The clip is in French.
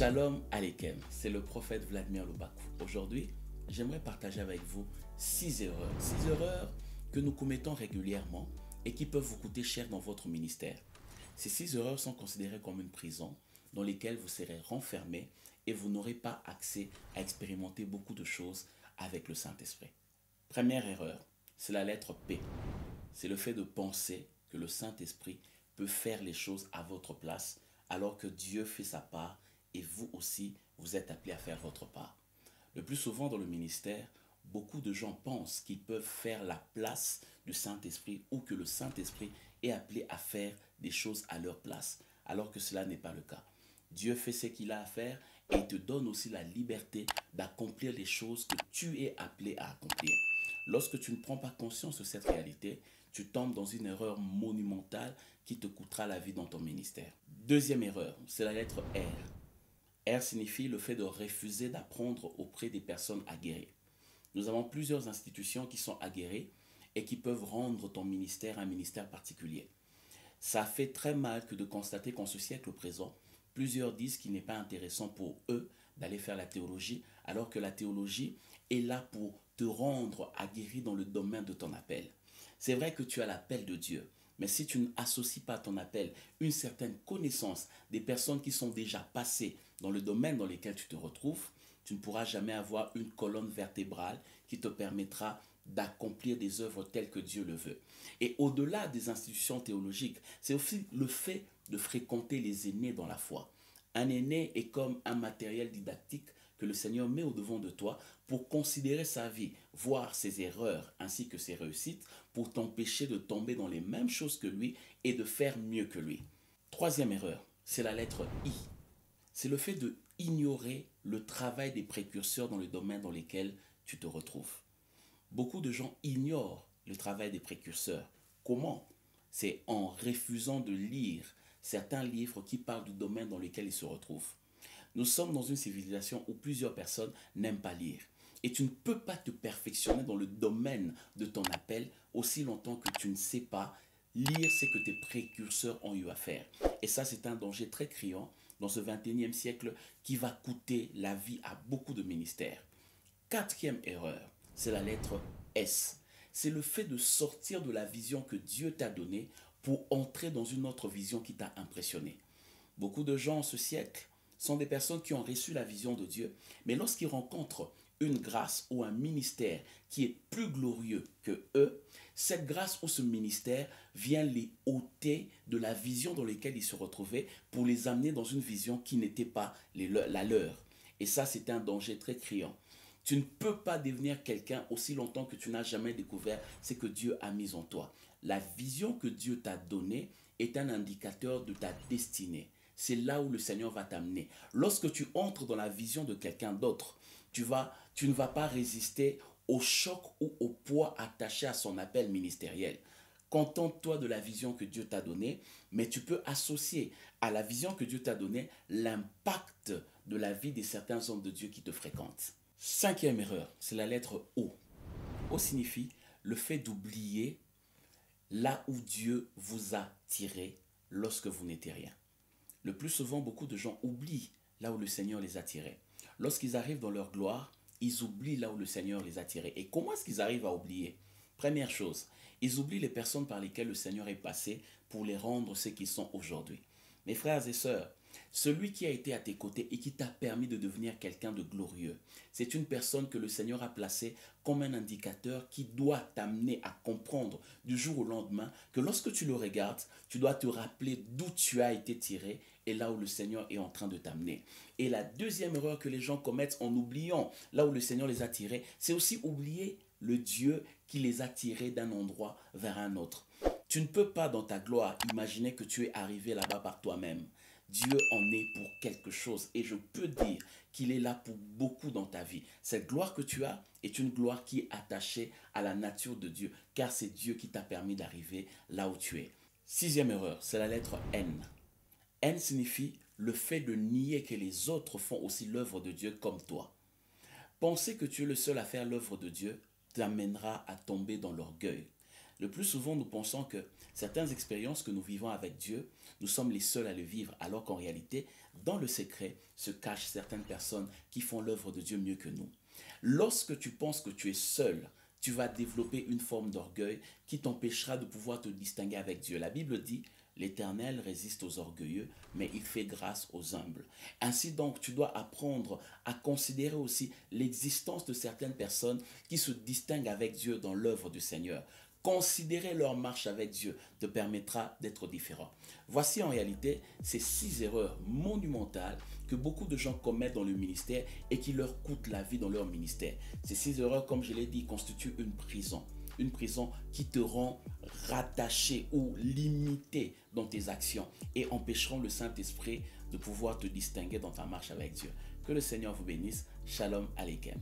Shalom Aleichem, c'est le prophète Vladimir Lobakou. Aujourd'hui, j'aimerais partager avec vous 6 erreurs. 6 erreurs que nous commettons régulièrement et qui peuvent vous coûter cher dans votre ministère. Ces 6 erreurs sont considérées comme une prison dans laquelle vous serez renfermé et vous n'aurez pas accès à expérimenter beaucoup de choses avec le Saint-Esprit. Première erreur, c'est la lettre P. C'est le fait de penser que le Saint-Esprit peut faire les choses à votre place alors que Dieu fait sa part et vous aussi, vous êtes appelé à faire votre part. Le plus souvent dans le ministère, beaucoup de gens pensent qu'ils peuvent faire la place du Saint-Esprit ou que le Saint-Esprit est appelé à faire des choses à leur place, alors que cela n'est pas le cas. Dieu fait ce qu'il a à faire et il te donne aussi la liberté d'accomplir les choses que tu es appelé à accomplir. Lorsque tu ne prends pas conscience de cette réalité, tu tombes dans une erreur monumentale qui te coûtera la vie dans ton ministère. Deuxième erreur, c'est la lettre R. R signifie le fait de refuser d'apprendre auprès des personnes aguerries. Nous avons plusieurs institutions qui sont aguerrées et qui peuvent rendre ton ministère un ministère particulier. Ça fait très mal que de constater qu'en ce siècle présent, plusieurs disent qu'il n'est pas intéressant pour eux d'aller faire la théologie, alors que la théologie est là pour te rendre aguerri dans le domaine de ton appel. C'est vrai que tu as l'appel de Dieu, mais si tu n'associes pas à ton appel une certaine connaissance des personnes qui sont déjà passées dans le domaine dans lequel tu te retrouves, tu ne pourras jamais avoir une colonne vertébrale qui te permettra d'accomplir des œuvres telles que Dieu le veut. Et au-delà des institutions théologiques, c'est aussi le fait de fréquenter les aînés dans la foi. Un aîné est comme un matériel didactique que le Seigneur met au-devant de toi pour considérer sa vie, voir ses erreurs ainsi que ses réussites, pour t'empêcher de tomber dans les mêmes choses que lui et de faire mieux que lui. Troisième erreur, c'est la lettre I. C'est le fait de ignorer le travail des précurseurs dans le domaine dans lequel tu te retrouves. Beaucoup de gens ignorent le travail des précurseurs. Comment? C'est en refusant de lire certains livres qui parlent du domaine dans lequel ils se retrouvent. Nous sommes dans une civilisation où plusieurs personnes n'aiment pas lire. Et tu ne peux pas te perfectionner dans le domaine de ton appel aussi longtemps que tu ne sais pas lire ce que tes précurseurs ont eu à faire. Et ça, c'est un danger très criant dans ce 21e siècle qui va coûter la vie à beaucoup de ministères. Quatrième erreur, c'est la lettre S. C'est le fait de sortir de la vision que Dieu t'a donnée pour entrer dans une autre vision qui t'a impressionné. Beaucoup de gens en ce siècle sont des personnes qui ont reçu la vision de Dieu, mais lorsqu'ils rencontrent une grâce ou un ministère qui est plus glorieux que eux, cette grâce ou ce ministère vient les ôter de la vision dans laquelle ils se retrouvaient pour les amener dans une vision qui n'était pas la leur. Et ça, c'est un danger très criant. Tu ne peux pas devenir quelqu'un aussi longtemps que tu n'as jamais découvert ce que Dieu a mis en toi. La vision que Dieu t'a donnée est un indicateur de ta destinée. C'est là où le Seigneur va t'amener. Lorsque tu entres dans la vision de quelqu'un d'autre, tu ne vas pas résister au choc ou au poids attaché à son appel ministériel. Contente-toi de la vision que Dieu t'a donnée, mais tu peux associer à la vision que Dieu t'a donnée l'impact de la vie de certains hommes de Dieu qui te fréquentent. Cinquième erreur, c'est la lettre O. O signifie le fait d'oublier là où Dieu vous a tiré lorsque vous n'étiez rien. Le plus souvent, beaucoup de gens oublient là où le Seigneur les a tirés. Lorsqu'ils arrivent dans leur gloire, ils oublient là où le Seigneur les a tirés. Et comment est-ce qu'ils arrivent à oublier? Première chose, ils oublient les personnes par lesquelles le Seigneur est passé pour les rendre ce qu'ils sont aujourd'hui. Mes frères et sœurs, celui qui a été à tes côtés et qui t'a permis de devenir quelqu'un de glorieux, c'est une personne que le Seigneur a placée comme un indicateur qui doit t'amener à comprendre du jour au lendemain que lorsque tu le regardes, tu dois te rappeler d'où tu as été tiré et là où le Seigneur est en train de t'amener. Et la deuxième erreur que les gens commettent en oubliant là où le Seigneur les a tirés, c'est aussi oublier le Dieu qui les a tirés d'un endroit vers un autre. Tu ne peux pas dans ta gloire imaginer que tu es arrivé là-bas par toi-même. Dieu en est pour quelque chose et je peux dire qu'il est là pour beaucoup dans ta vie. Cette gloire que tu as est une gloire qui est attachée à la nature de Dieu, car c'est Dieu qui t'a permis d'arriver là où tu es. Sixième erreur, c'est la lettre N. N signifie le fait de nier que les autres font aussi l'œuvre de Dieu comme toi. Penser que tu es le seul à faire l'œuvre de Dieu t'amènera à tomber dans l'orgueil. Le plus souvent, nous pensons que Certaines expériences que nous vivons avec Dieu, nous sommes les seuls à le vivre, alors qu'en réalité, dans le secret, se cachent certaines personnes qui font l'œuvre de Dieu mieux que nous. Lorsque tu penses que tu es seul, tu vas développer une forme d'orgueil qui t'empêchera de pouvoir te distinguer avec Dieu. La Bible dit, l'Éternel résiste aux orgueilleux, mais il fait grâce aux humbles. Ainsi donc, tu dois apprendre à considérer aussi l'existence de certaines personnes qui se distinguent avec Dieu dans l'œuvre du Seigneur. Considérer leur marche avec Dieu te permettra d'être différent. Voici en réalité ces 6 erreurs monumentales que beaucoup de gens commettent dans le ministère et qui leur coûtent la vie dans leur ministère. Ces 6 erreurs, comme je l'ai dit, constituent une prison. Une prison qui te rend rattaché ou limité dans tes actions et empêcheront le Saint-Esprit de pouvoir te distinguer dans ta marche avec Dieu. Que le Seigneur vous bénisse. Shalom Aleichem.